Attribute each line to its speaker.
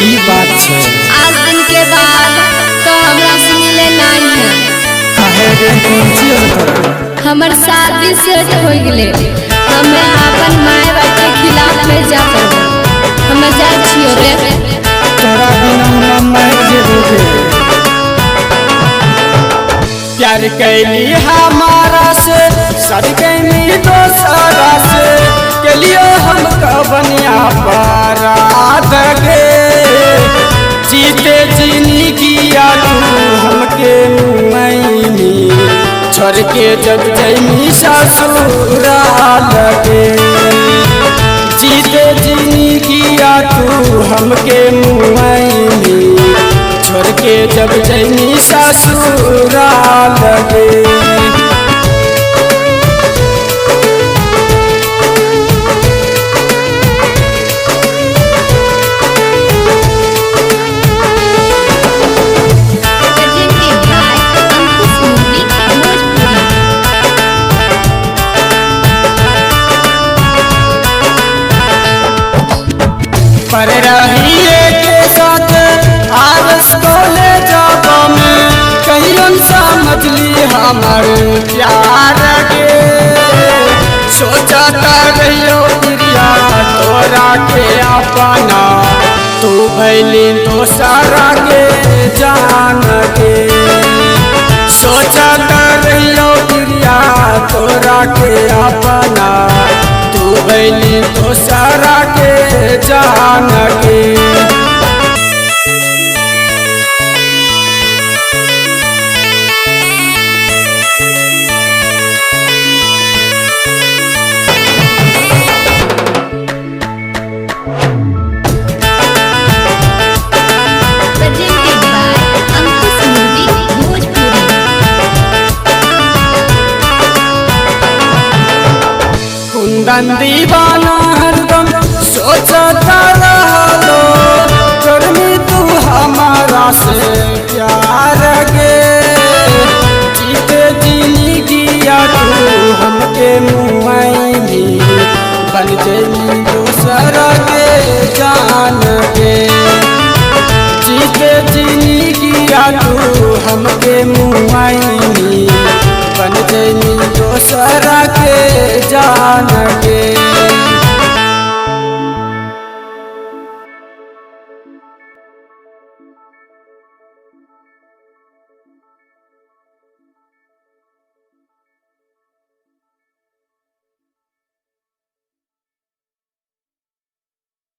Speaker 1: ई बात छे।
Speaker 2: आज दिन के बाद तो हमरा से मिले नहीं है।
Speaker 1: काहे रे कौन सी होता?
Speaker 2: हमर शादी सेट हो गेले। हमें अपन माय बाप के खिलाफ में जा पड़ो। हमें जा छियो रे।
Speaker 1: तोरा बिना हम मर जेबे। प्यार कैली हमारा से सद कैली दोसरा से के लिए हम कबनिया बरात गे जीते जीनी किया तू हमके मुमैनी छोड़ के जब जैनी ससुराल गे जीते जीनी किया तू हमके मुमैनी छोड़ के जब जैनी ससुराल गे। पर रहिए के साथ आरस कोले जाबा में कहियों समझली हमार प्यार के सोचता रहियो प्रिया तोरा के अपना तू भैली दोसरा के जान के सोचता रहियो प्रिया तोरा के अपना तू भैली दोसरा के जान के। कुंदन दीवाना हरदम सोचता रहो करमी तू हमारा से प्यार गे जीते जीनी किया तू हमके मुमैनी बन जैनी दूसरा के जान गे जीते जीनी किया तू हमके मुमैनी बन जैनी दूसरा